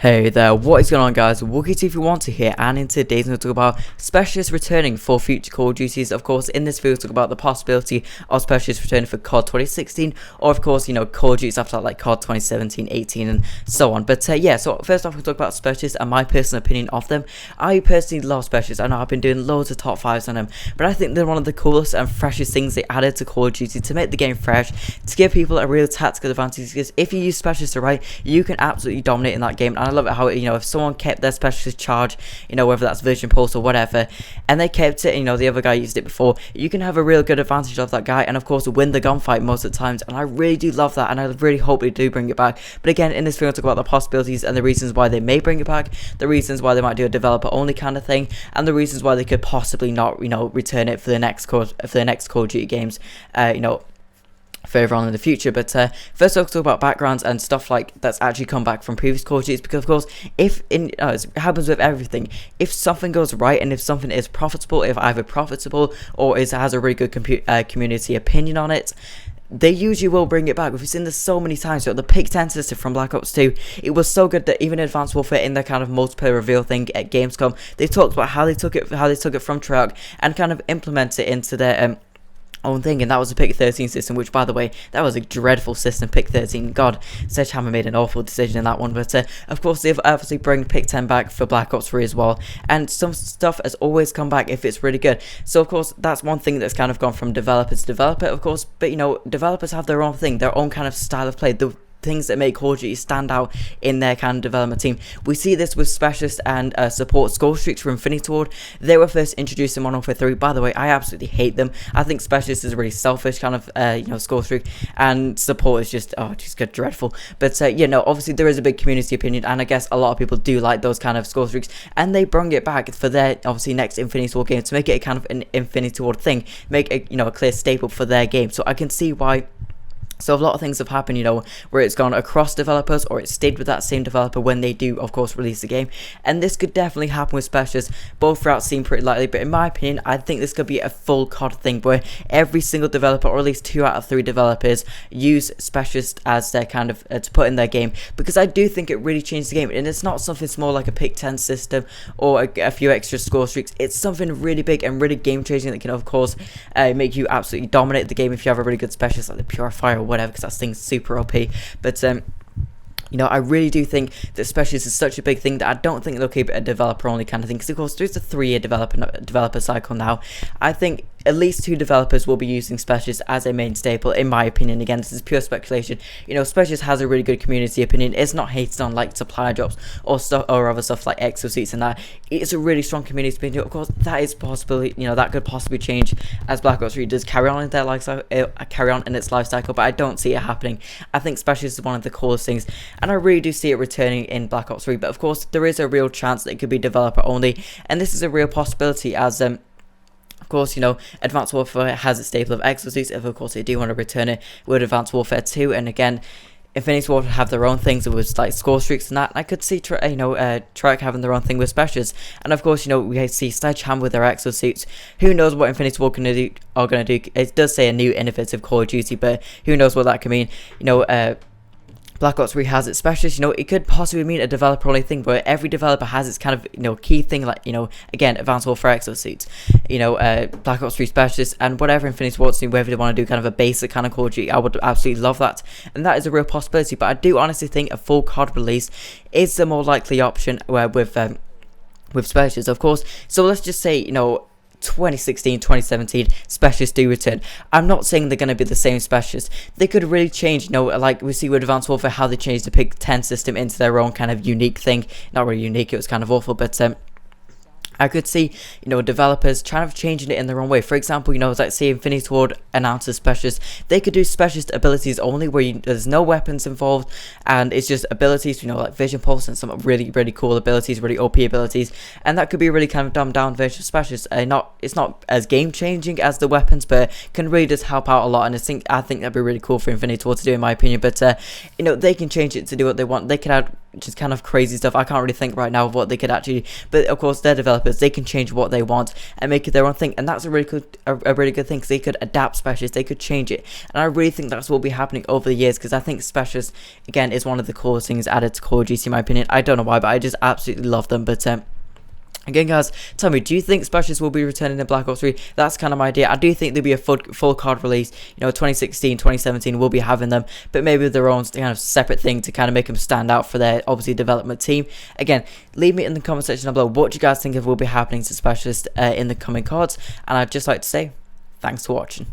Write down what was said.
Hey there, what is going on guys, Wookie241 here, and in today's video we'll talk about specialists returning for future Call of Duties. Of course, in this video we'll talk about the possibility of specialists returning for COD 2016, or of course, Call of Duties after that, like COD 2017, 18 and so on. But yeah, so first off we'll talk about specialists and my personal opinion of them. I personally love specialists. I know I've been doing loads of top 5s on them, but I think they're one of the coolest and freshest things they added to Call of Duty to make the game fresh, to give people a real tactical advantage, because if you use specialists right, you can absolutely dominate in that game. And I love it how, if someone kept their specialist charge, whether that's Vision Pulse or whatever, and they kept it, the other guy used it before, you can have a real good advantage of that guy and of course win the gunfight most of the times. And I really do love that, and I really hope they do bring it back. But again, in this video I'll talk about the possibilities and the reasons why they may bring it back, the reasons why they might do a developer only kind of thing, and the reasons why they could possibly not, return it for the next Call of Duty games, further on in the future. But first I'll talk about backgrounds and stuff like that's actually come back from previous Call of Duties, because of course it happens with everything. If something goes right and if something is profitable, if either profitable or has a really good community opinion on it, they usually will bring it back. We've seen this so many times. So the pick 10 system from Black Ops 2, it was so good that even Advanced Warfare, in their kind of multiplayer reveal thing at Gamescom, they talked about how they took it from Treyarch and kind of implemented it into their own thing, and that was a pick 13 system, which by the way, that was a dreadful system, pick 13. God, Sledgehammer made an awful decision in that one. But of course they've obviously bring pick 10 back for Black Ops 3 as well, and some stuff has always come back if it's really good. So of course that's one thing that's kind of gone from developer to developer, of course. But developers have their own thing, their own kind of style of play, the things that make Call of Duty stand out in their kind of development team. We see this with specialists and support score streaks from Infinity Ward. They were first introduced in Modern Warfare 3. By the way, I absolutely hate them. I think specialists is a really selfish kind of score streak, and support is just good, dreadful. But obviously there is a big community opinion, and I guess a lot of people do like those kind of score streaks, and they bring it back for their obviously next Infinity Ward game to make it a kind of an Infinity Ward thing, make it a clear staple for their game. So I can see why. So a lot of things have happened, where it's gone across developers, or it stayed with that same developer when they do, of course, release the game. And this could definitely happen with specialists. Both routes seem pretty likely, but in my opinion, I think this could be a full COD thing, where every single developer, or at least 2 out of 3 developers, use specialists as their kind of to put in their game, because I do think it really changed the game. And it's not something small like a pick 10 system or a few extra score streaks. It's something really big and really game changing that can, of course, make you absolutely dominate the game if you have a really good specialist like the Purifier or whatever, because that thing's super OP. But I really do think that specialists is such a big thing that I don't think they'll keep it a developer only kind of thing, because of course there's a 3-year developer cycle now. I think at least 2 developers will be using specialists as a main staple, in my opinion. Again, this is pure speculation. Specialists has a really good community opinion. It's not hated on like supply drops or stuff or other stuff like exosuits and that. It's a really strong community opinion. Of course, that is possibly that could possibly change as Black Ops 3 does carry on in their its life cycle, but I don't see it happening. I think specialists is one of the coolest things, and I really do see it returning in Black Ops 3. But of course, there is a real chance that it could be developer only, and this is a real possibility as of course, Advanced Warfare has a staple of exosuits. If of course they do want to return it with Advanced Warfare 2, and again, Infinity Ward have their own things with like score streaks and that. I could see Treyarch having their own thing with specialists, and of course we see Sledgehammer with their exosuits. Who knows what Infinity Ward are going to do? It does say a new innovative Call of Duty, but who knows what that could mean? Black Ops 3 has its specialists. It could possibly mean a developer only thing, where every developer has its kind of key thing, like again, Advanced Warfare exosuits, Black Ops 3 specialists, and whatever Infinity Ward's do, whether they want to do kind of a basic kind of Call of Duty. I would absolutely love that, and that is a real possibility. But I do honestly think a full COD release is the more likely option, where with specialists, of course. So let's just say 2016, 2017 specialists do return. I'm not saying they're going to be the same specialists. They could really change, like we see with Advanced Warfare, how they changed the pick 10 system into their own kind of unique thing. Not really unique, it was kind of awful, but I could see, developers trying to changing it in their own way. For example, like say Infinity Ward announces specialists, they could do specialist abilities only, where there's no weapons involved, and it's just abilities, like Vision Pulse and some really, really cool abilities, really OP abilities, and that could be a really kind of dumbed down version of specialists. It's not as game changing as the weapons, but can really just help out a lot, and I think that'd be really cool for Infinity Ward to do, in my opinion. But they can change it to do what they want. They could add which is kind of crazy stuff. I can't really think right now of what they could actually, but of course they're developers, they can change what they want and make it their own thing, and that's a really good thing, because they could adapt specialists, they could change it, and I really think that's what will be happening over the years, because I think specialists again is one of the coolest things added to Call of Duty in my opinion. I don't know why, but I just absolutely love them. But again, guys, tell me, do you think specialists will be returning in Black Ops 3? That's kind of my idea. I do think there'll be a full COD release. 2016, 2017, we'll be having them, but maybe with their own kind of separate thing to kind of make them stand out for their, obviously, development team. Again, leave me in the comment section down below what do you guys think of will be happening to specialists in the coming CODs, and I'd just like to say, thanks for watching.